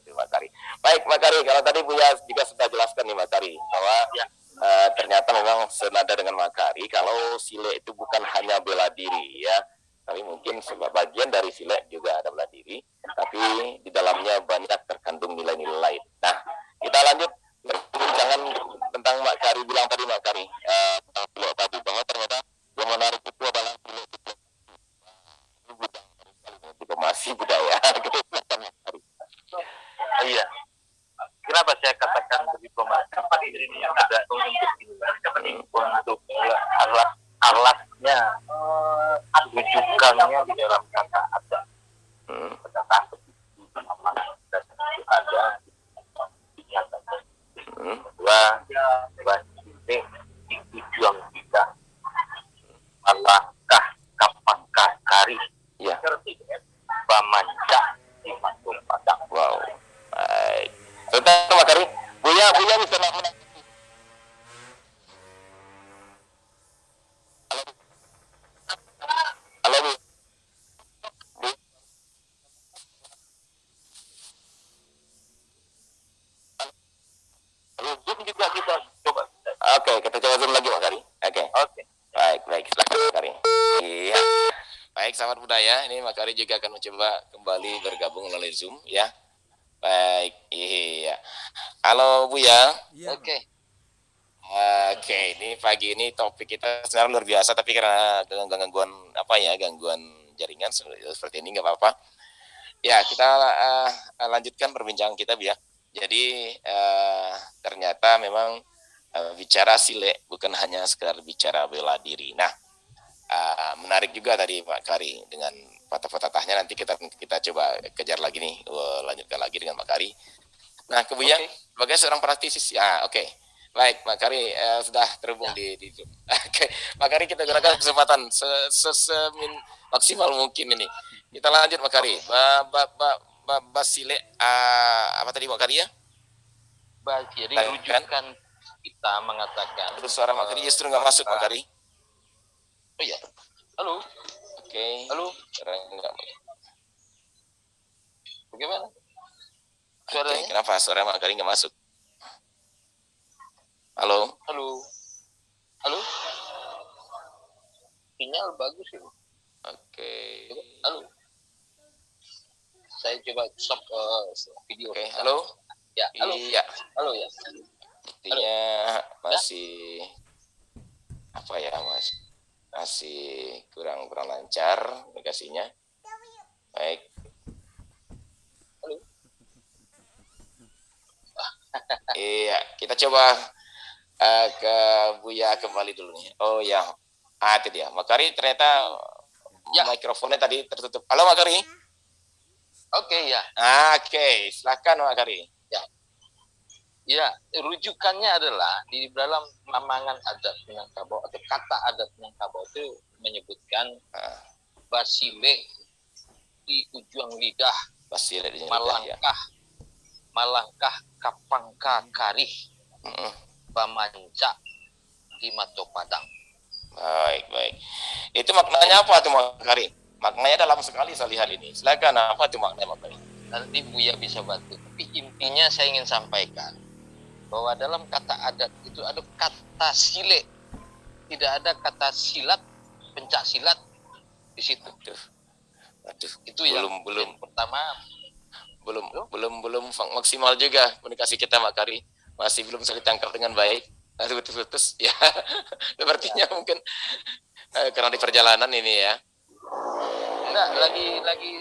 itu Mbak Kari. Baik Mbak Kari, kalau tadi Buya juga sudah jelaskan nih Mbak Kari bahwa ternyata memang senada dengan Mbak Kari kalau sile itu bukan hanya bela diri ya, tapi mungkin sebagian dari sile juga ada bela diri, tapi di dalamnya banyak terkandung nilai-nilai lain. Nah, kita lanjut perbincangan tentang Mbak Kari bilang tadi Mbak Kari tentang sile tadi, bahwa ternyata yang menarik itu adalah sile diplomasi budaya. Iya. Kenapa saya katakan diplomasi? Ini ada untuk alatnya, rujukannya di dalam kata ada. Ada bahwa tujuan kita alangkah kapangkah kari ya pamanca di Matung Padang. Wow, baik. Sebentar Mbak Kari, Buya bisa melakukan. Halo Bu. Zoom juga kita coba. Oke, kita coba zoom lagi Mbak Kari. Oke. Baik, silakan Mbak Kari. Iya. Baik, sahabat budaya, ini Mbak Kari juga akan mencoba kembali bergabung melalui Zoom ya. Baik, iya. Halo Buya. Iya. Oke, ini pagi ini topik kita sebenarnya luar biasa, tapi karena gangguan gangguan jaringan seperti ini nggak apa-apa. Ya, kita lanjutkan perbincangan kita ya. Jadi ternyata memang bicara sile bukan hanya sekedar bicara bela diri. Nah, menarik juga tadi Pak Kari dengan patah-patahnya, nanti kita coba kejar lagi nih, lanjutkan lagi dengan Pak Kari. Nah, kemudian sebagai seorang praktisi, baik Pak Kari sudah terhubung di Zoom. Oke, Pak Kari kita gunakan kesempatan maksimal mungkin ini. Kita lanjut Pak Kari. Basile apa tadi Pak Kari ya? Jadi rujukan kita mengatakan. Terus suara Pak Kari justru nggak masuk Pak Kari. Oh iya. Halo. Oke. Halo. Enggak. Bagaimana? Suaranya? Kenapa suara Pak Kari nggak masuk? Halo. Sinyal bagus ini. Oke. Halo. Saya coba stop video. Oke. Halo. Ya. Halo. Iya. Halo ya. Artinya masih apa ya Mas? Masih kurang lancar komunikasinya. Baik. Halo. Iya, kita coba ke Buya kembali dulu nih. Oh ya, itu dia. Makari ternyata mikrofonnya tadi tertutup. Halo Makari. Oke ya. Oke, silakan Makari. Ya, rujukannya adalah di dalam Mamangan Adat Minangkabau atau kata adat Minangkabau itu menyebutkan basile di ujung lidah, basile di malangkah kapangka karih, pamanca di Matung Padang. Baik. Itu maknanya apa tuh Makari? Maknanya dalam sekali saya lihat ini. Silakan, apa tuh maknanya Makari? Nanti Buya bisa bantu. Tapi intinya saya ingin sampaikan bahwa dalam kata adat itu ada kata sile, tidak ada kata silat, pencak silat di situ. Aduh, itu belum pertama belum maksimal juga komunikasi kita Makari, masih belum bisa ditangkap dengan baik, putus ya. Sepertinya mungkin karena di perjalanan ini ya. Enggak, lagi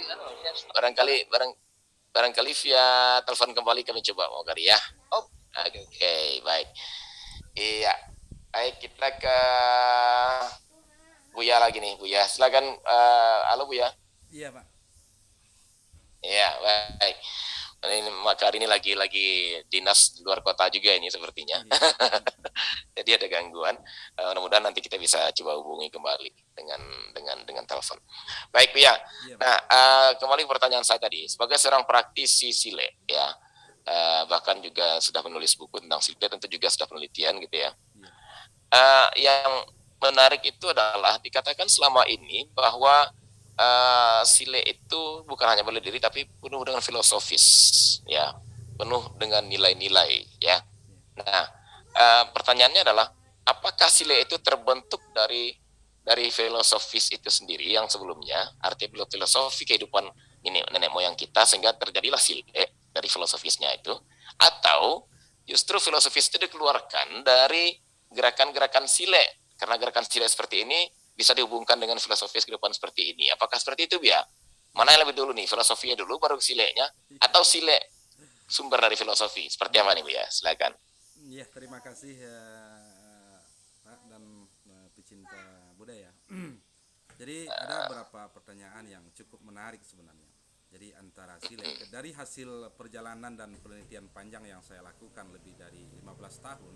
barangkali via telepon kembali kami coba Makari ya. Oke, baik. Iya. Baik, kita ke Buya lagi nih, Buya. Silakan. Halo Buya. Iya, Pak. Iya, baik. Ini Makari ini lagi dinas di luar kota juga ini sepertinya. Jadi ada gangguan. Mudah-mudahan nanti kita bisa coba hubungi kembali dengan telepon. Baik, Buya. Nah, kembali pertanyaan saya tadi. Sebagai seorang praktisi sile, ya. Bahkan juga sudah menulis buku tentang sile, tentu juga sudah penelitian gitu ya. Yang menarik itu adalah dikatakan selama ini bahwa Sile itu bukan hanya bela diri tapi penuh dengan filosofis, ya, penuh dengan nilai-nilai, ya. Nah, pertanyaannya adalah apakah Sile itu terbentuk dari filosofis itu sendiri yang sebelumnya, artinya filosofi kehidupan ini nenek moyang kita sehingga terjadilah Sile dari filosofisnya itu, atau justru filosofis itu dikeluarkan dari gerakan-gerakan Sile karena gerakan Sile seperti ini bisa dihubungkan dengan filosofis kehidupan seperti ini. Apakah seperti itu, Bia? Mana yang lebih dulu nih, filosofinya dulu baru sileknya, atau silek sumber dari filosofi? Seperti apa nih, Bia? Silakan. Ya, terima kasih Pak dan pecinta budaya. Jadi ada beberapa pertanyaan yang cukup menarik sebenarnya. Jadi antara silek dari hasil perjalanan dan penelitian panjang yang saya lakukan lebih dari 15 tahun.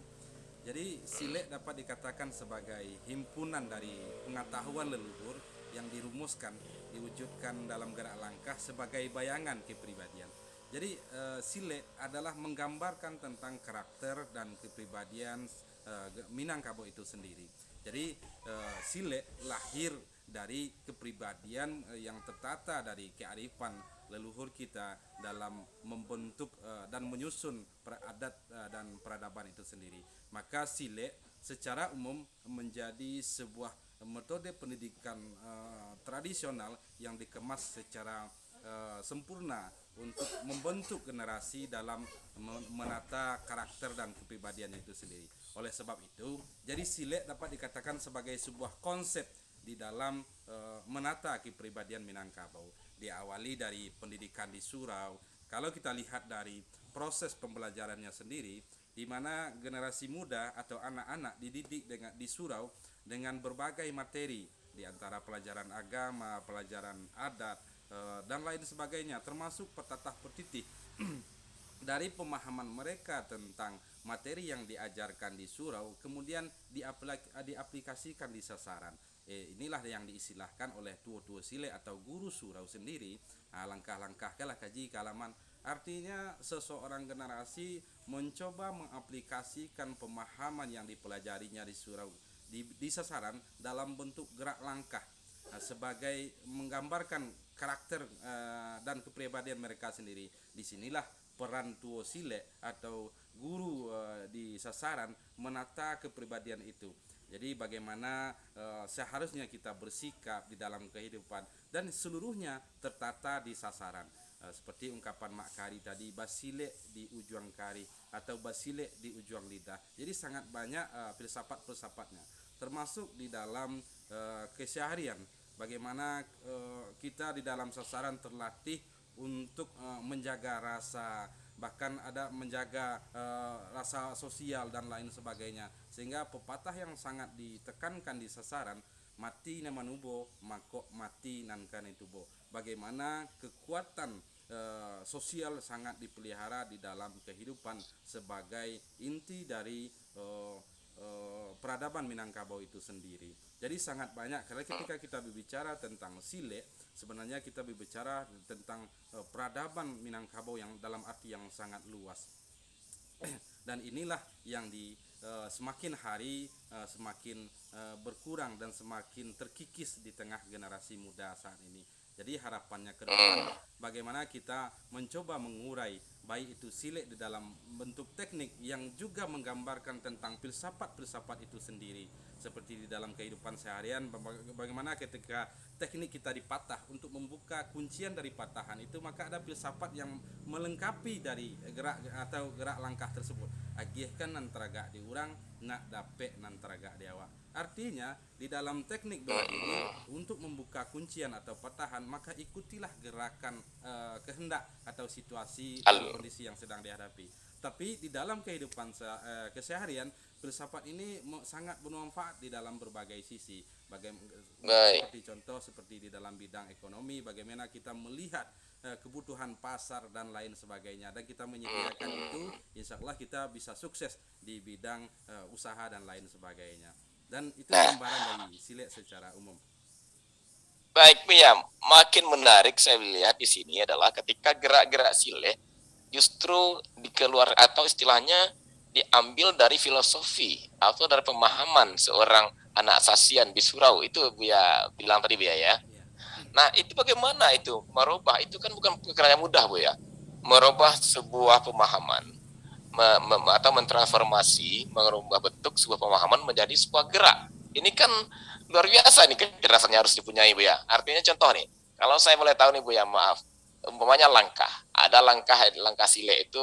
Jadi silek dapat dikatakan sebagai himpunan dari pengetahuan leluhur yang dirumuskan, diwujudkan dalam gerak langkah sebagai bayangan kepribadian. Jadi silek adalah menggambarkan tentang karakter dan kepribadian Minangkabau itu sendiri. Jadi silek lahir dari kepribadian yang tertata dari kearifan leluhur kita dalam membentuk dan menyusun adat dan peradaban itu sendiri. Maka silek secara umum menjadi sebuah metode pendidikan tradisional yang dikemas secara sempurna untuk membentuk generasi dalam menata karakter dan kepribadiannya itu sendiri. Oleh sebab itu, jadi silek dapat dikatakan sebagai sebuah konsep di dalam menata kepribadian Minangkabau. Diawali dari pendidikan di surau. Kalau kita lihat dari proses pembelajarannya sendiri, di mana generasi muda atau anak-anak dididik di surau dengan berbagai materi, di antara pelajaran agama, pelajaran adat, dan lain sebagainya, termasuk petatah petitih. Dari pemahaman mereka tentang materi yang diajarkan di surau kemudian diaplikasikan di sasaran. Inilah yang diistilahkan oleh tua-tua sile atau guru surau sendiri. Langkah-langkah kalah kaji kalaman, artinya seseorang generasi mencoba mengaplikasikan pemahaman yang dipelajarinya di surau di sasaran dalam bentuk gerak langkah sebagai menggambarkan karakter dan kepribadian mereka sendiri. Disinilah peran tuo sile atau guru di sasaran menata kepribadian itu. Jadi bagaimana seharusnya kita bersikap di dalam kehidupan dan seluruhnya tertata di sasaran. Seperti ungkapan Mak Kari tadi, basile di ujung kari atau basile di ujung lidah. Jadi sangat banyak filsafat-filsafatnya, termasuk di dalam keseharian. Bagaimana kita di dalam sasaran terlatih untuk menjaga rasa, bahkan ada menjaga rasa sosial dan lain sebagainya, sehingga pepatah yang sangat ditekankan di sasaran, mati na manubo mako mati nan kanitubo. Bagaimana kekuatan sosial sangat dipelihara di dalam kehidupan sebagai inti dari peradaban Minangkabau itu sendiri. Jadi sangat banyak karena ketika kita berbicara tentang sile, sebenarnya kita berbicara tentang peradaban Minangkabau yang dalam arti yang sangat luas. Dan inilah yang semakin hari semakin berkurang dan semakin terkikis di tengah generasi muda saat ini. Jadi harapannya ke depan bagaimana kita mencoba mengurai baik itu silek di dalam bentuk teknik yang juga menggambarkan tentang filsafat-filsafat itu sendiri, seperti di dalam kehidupan seharian. Bagaimana ketika teknik kita dipatah untuk membuka kuncian dari patahan itu, maka ada filsafat yang melengkapi dari gerak atau gerak langkah tersebut. Agihkan antara gak diurang nak dapet antara gak diawak. Artinya di dalam teknik bela diri untuk membuka kuncian atau patahan, maka ikutilah gerakan kehendak atau situasi atau kondisi yang sedang dihadapi. Tapi di dalam kehidupan keseharian, filsafat ini sangat bermanfaat di dalam berbagai sisi. Seperti contoh seperti di dalam bidang ekonomi, bagaimana kita melihat kebutuhan pasar dan lain sebagainya, dan kita menyediakan itu, insya Allah kita bisa sukses di bidang usaha dan lain sebagainya. Dan itu gambaran dari silek secara umum. Baik, Mia, makin menarik saya lihat di sini adalah ketika gerak-gerak silek justru dikeluar atau istilahnya diambil dari filosofi atau dari pemahaman seorang anak sasian di surau itu Buya bilang tadi Buya ya. Nah, itu bagaimana itu merubah? Itu kan bukan pekerjaan mudah, Bu ya. Merubah sebuah pemahaman atau mentransformasi, merubah bentuk sebuah pemahaman menjadi sebuah gerak. Ini kan luar biasa nih kecerdasannya harus dipunyai, Bu ya. Artinya contoh nih, kalau saya boleh tahu nih, Bu ya, maaf. Umpamanya langkah, ada langkah sile itu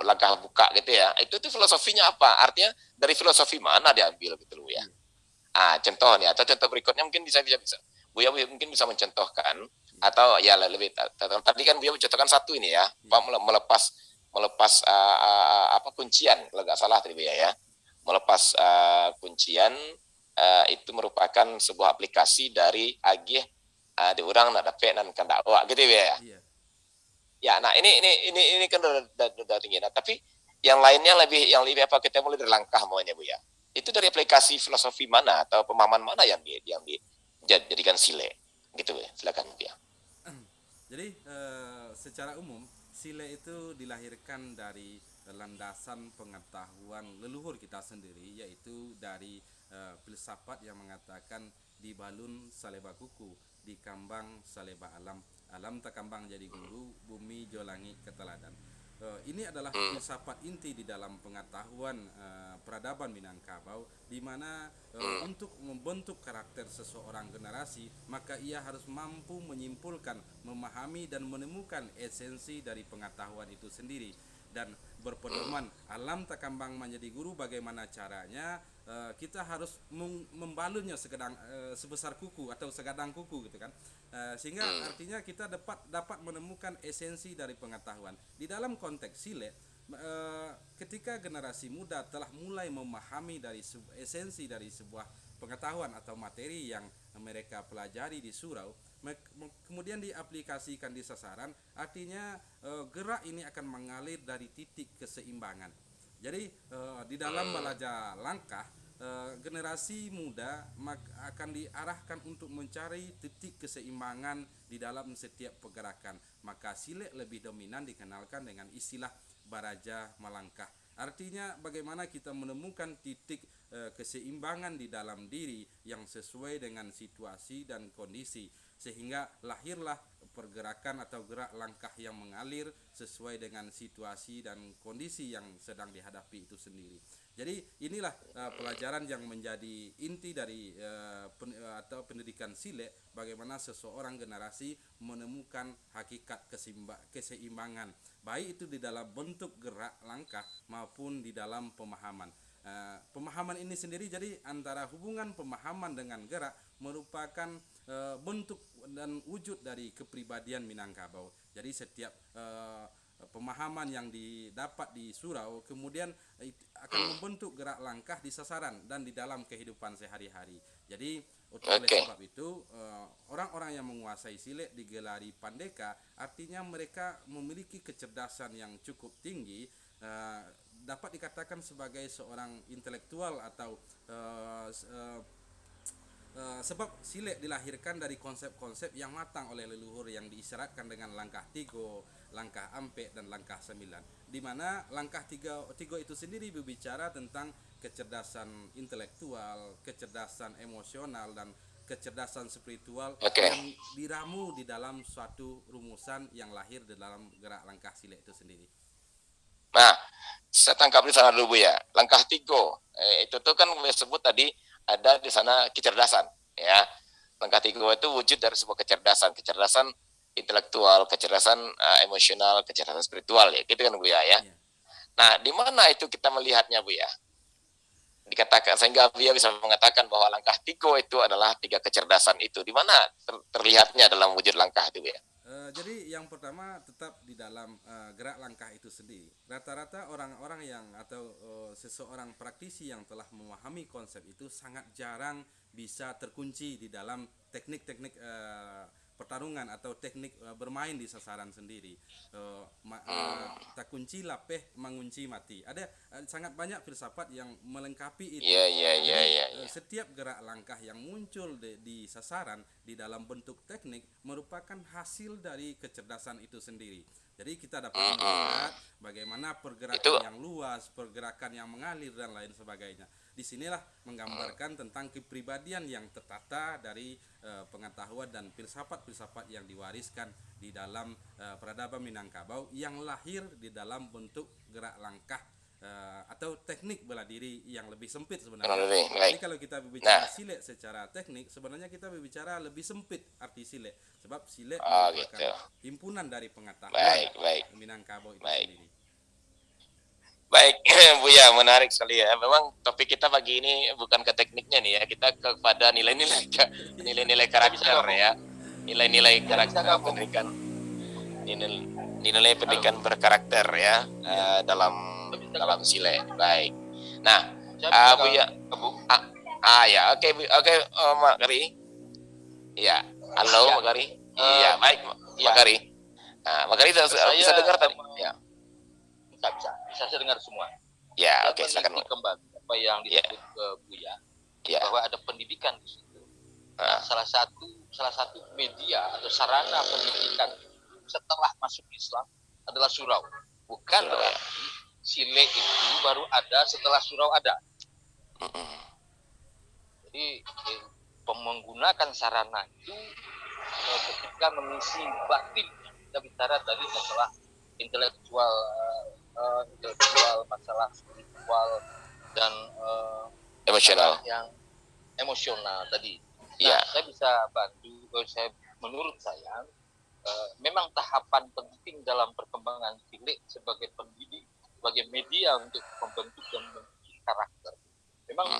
langkah buka gitu ya. Itu filosofinya apa? Artinya dari filosofi mana diambil gitu, Bu ya. Iya. Contoh nih, atau contoh berikutnya mungkin bisa Buya mungkin bisa mencontohkan, atau ya lebih tadi kan Buya mencontohkan satu ini ya, Iya. melepas apa kuncian kalau nggak salah tadi Buya ya, melepas kuncian itu merupakan sebuah aplikasi dari agih diurang nak dapat dan kan dakwa gitu ya. Iya. Ya, nah ini kan udah tinggi. Nah, tapi yang lainnya yang lebih apa, kita mulai dari langkah maunya Bu ya. Itu dari aplikasi filosofi mana atau pemahaman mana yang dijadikan sile gitu ya. Silakan Bu ya. Jadi secara umum sile itu dilahirkan dari landasan pengetahuan leluhur kita sendiri, yaitu dari filsafat yang mengatakan di balun saleba kuku, di kambang saleba alam, alam takambang jadi guru, bumi jolangi keteladan. Ini adalah filsafat inti di dalam pengetahuan peradaban Minangkabau, di mana untuk membentuk karakter seseorang generasi, maka ia harus mampu menyimpulkan, memahami dan menemukan esensi dari pengetahuan itu sendiri. Dan berpedoman alam takambang menjadi guru, bagaimana caranya kita harus membalunnya sebesar kuku atau segadang kuku gitu kan. Sehingga artinya kita dapat menemukan esensi dari pengetahuan. Di dalam konteks sile, ketika generasi muda telah mulai memahami dari esensi dari sebuah pengetahuan atau materi yang mereka pelajari di surau, kemudian diaplikasikan di sasaran, artinya gerak ini akan mengalir dari titik keseimbangan. Jadi di dalam belajar langkah, generasi muda akan diarahkan untuk mencari titik keseimbangan di dalam setiap pergerakan. Maka sile lebih dominan dikenalkan dengan istilah baraja melangkah. Artinya bagaimana kita menemukan titik keseimbangan di dalam diri yang sesuai dengan situasi dan kondisi, sehingga lahirlah pergerakan atau gerak langkah yang mengalir sesuai dengan situasi dan kondisi yang sedang dihadapi itu sendiri. Jadi inilah pelajaran yang menjadi inti dari atau pendidikan sile, bagaimana seseorang generasi menemukan hakikat keseimbangan, baik itu di dalam bentuk gerak langkah maupun di dalam pemahaman. Pemahaman ini sendiri, jadi antara hubungan pemahaman dengan gerak merupakan bentuk dan wujud dari kepribadian Minangkabau. Jadi setiap pemahaman yang didapat di surau kemudian akan membentuk gerak langkah di sasaran dan di dalam kehidupan sehari-hari. Jadi oleh sebab itu orang-orang yang menguasai sile digelari pandeka, artinya mereka memiliki kecerdasan yang cukup tinggi, dapat dikatakan sebagai seorang intelektual atau sebab sile dilahirkan dari konsep-konsep yang matang oleh leluhur yang diisyaratkan dengan langkah tigo, langkah ampe, dan langkah 9, di mana langkah tigo itu sendiri berbicara tentang kecerdasan intelektual, kecerdasan emosional, dan kecerdasan spiritual yang diramu di dalam suatu rumusan yang lahir di dalam gerak langkah sile itu sendiri. Nah, saya tangkap di sana dulu Bu ya. Langkah tigo itu tuh kan disebut tadi ada di sana kecerdasan ya. Langkah tigo itu wujud dari sebuah kecerdasan intelektual, kecerdasan emosional, kecerdasan spiritual ya. Gitu kan Bu ya. Nah, di mana itu kita melihatnya Bu ya? Dikatakan sehingga dia bisa mengatakan bahwa langkah tigo itu adalah 3 kecerdasan itu. Di mana terlihatnya dalam wujud langkah itu Bu ya? Jadi yang pertama tetap di dalam gerak langkah itu sendiri. Rata-rata orang-orang yang atau seseorang praktisi yang telah memahami konsep itu sangat jarang bisa terkunci di dalam teknik-teknik pertarungan atau teknik bermain di sasaran sendiri. Tak kunci lapeh mengunci mati. Ada sangat banyak filsafat yang melengkapi itu. Setiap gerak langkah yang muncul di sasaran di dalam bentuk teknik merupakan hasil dari kecerdasan itu sendiri. Jadi kita dapat melihat bagaimana pergerakan Itu yang luas, pergerakan yang mengalir dan lain sebagainya. Disinilah menggambarkan tentang kepribadian yang tertata dari pengetahuan dan filsafat-filsafat yang diwariskan di dalam peradaban Minangkabau yang lahir di dalam bentuk gerak langkah atau teknik bela diri yang lebih sempit sebenarnya. lebih Jadi baik. kalau kita Nah, berbicara silet secara teknik, sebenarnya kita berbicara lebih sempit arti silet, sebab silet oh merupakan gitu. himpunan dari pengetahuan Baik, baik, Minangkabau itu baik. sendiri. Baik, Buya, menarik sekali ya. Memang topik kita pagi ini bukan ke tekniknya nih ya, kita kepada nilai-nilai karakter ya, nilai-nilai karakter pendidikan, nilai pendidikan berkarakter ya dalam sile. Baik. Nah, Buya, ya, oke, oke, Mak Gari. Ya, halo, Mak Gari. Iya, baik, Mak Gari. Nah, Mak Gari bisa dengar tadi? Ya. Bisa saya dengar semua. Ya, oke, silakan. Kembali apa yang disebut Buya, bahwa ada pendidikan di situ. Nah, salah satu media atau sarana pendidikan setelah masuk Islam adalah surau. Bukan berarti sile itu baru ada setelah surau ada. Jadi menggunakan sarana itu ketika mengisi batin, kita bicara tadi masalah intelektual, masalah spiritual dan emosional yang emosional tadi. Nah, saya bisa bantu. Menurut saya memang tahapan penting dalam perkembangan cilik sebagai pendidik, sebagai media untuk membentuk dan membentuk karakter. Memang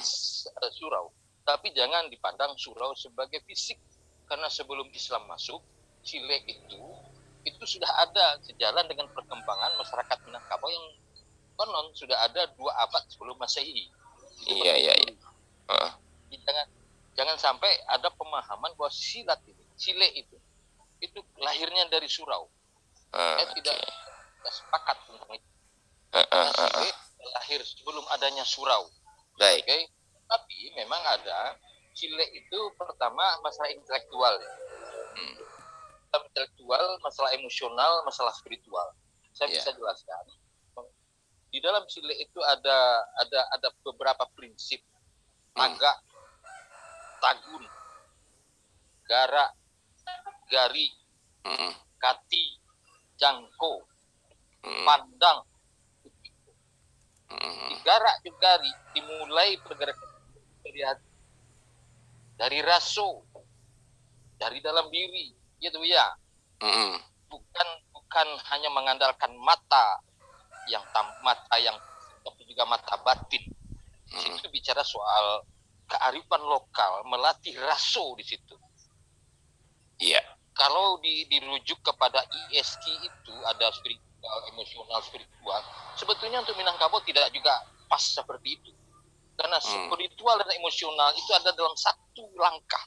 surau, tapi jangan dipandang surau sebagai fisik, karena sebelum Islam masuk, cilik itu sudah ada sejalan dengan perkembangan masyarakat Minangkabau yang konon sudah ada 2 abad sebelum Masehi. Iya. Jangan sampai ada pemahaman bahwa sile itu lahirnya dari surau. Saya tidak sepakat tentang itu. Sile lahir sebelum adanya surau. Baik. Okay? Tapi memang ada sile itu pertama masalah intelektual. Intelektual, masalah emosional, masalah spiritual. Saya bisa jelaskan. Di dalam sile itu ada beberapa prinsip. Tagak, tagun, garak, gari, kati, jangko, pandang. Di garak juga gari dimulai pergerakan dari raso, dari dalam diri, gitu ya. Bukan hanya mengandalkan mata yang tapi juga mata batin. Itu bicara soal kearifan lokal, melatih raso di situ. Iya. Kalau dirujuk kepada ISQ itu ada spiritual, emosional, spiritual. Sebetulnya untuk Minangkabau tidak juga pas seperti itu. Karena spiritual dan emosional itu ada dalam satu langkah.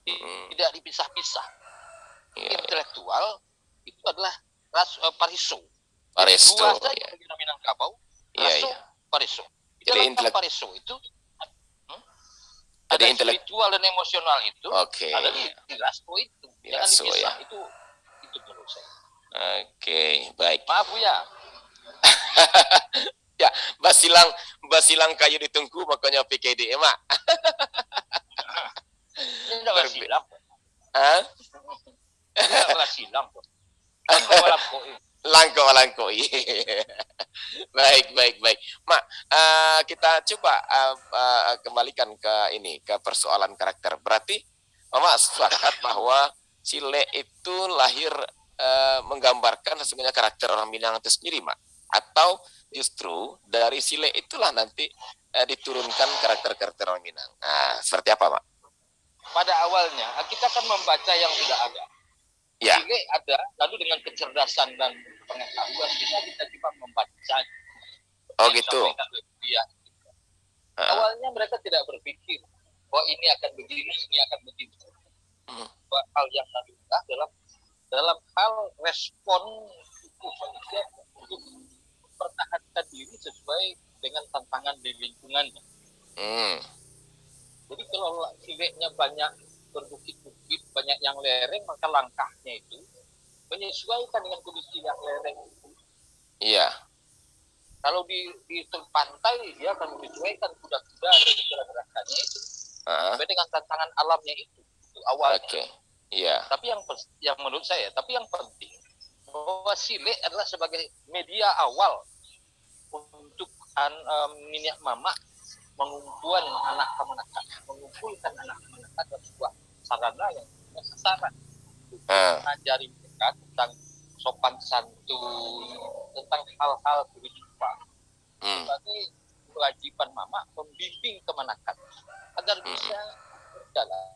Tidak dipisah-pisah. Intelektual itu adalah pariso. Dua saja di Minangkabau, raso, pariso. Di dalam pariso itu ada spiritual dan emosional itu, ada di raso itu. Jangan dipisah, itu menurut saya. Oke, baik. Maaf ya. Ya, basilang kayu ditungku makanya PKD, Mak. Ini tidak basilang. Tidak basilang. Langko. Baik. Mak, kita coba kembalikan ke persoalan karakter. Berarti Mama sepakat bahwa sile itu lahir menggambarkan sesungguhnya karakter orang Minang itu sendiri, Mak? Atau justru dari sile itulah nanti diturunkan karakter-karakter orang Minang? Nah, seperti apa, Mak? Pada awalnya kita akan membaca yang sudah ada. Ya. Sile ada, lalu dengan kecerdasan dan pengetahuan kita coba membaca. Oh gitu. Awalnya mereka tidak berpikir bahwa ini akan begini, ini akan begitu. Hal yang mudah dalam hal respon manusia untuk mempertahankan diri sesuai dengan tantangan di lingkungannya. Jadi kalau sileknya banyak berbukit-bukit, banyak yang lereng, maka langkahnya itu menyesuaikan dengan kondisi yang lereng itu. Iya. Kalau di pantai dia akan menyesuaikan kuda-kuda dan gerakannya itu Ah, sesuai dengan tantangan alamnya itu awalnya. oke. Iya. Tapi yang menurut saya, tapi yang penting bahwa sile adalah sebagai media awal untuk minyak mama mengumpulkan anak masyarakat dalam sebuah sarana yang punya sasaran untuk Ah, mengajari mereka tentang sopan santun, tentang hal-hal kehidupan hmm, sebagai kewajiban mama membimbing kemanakan agar hmm, bisa berjalan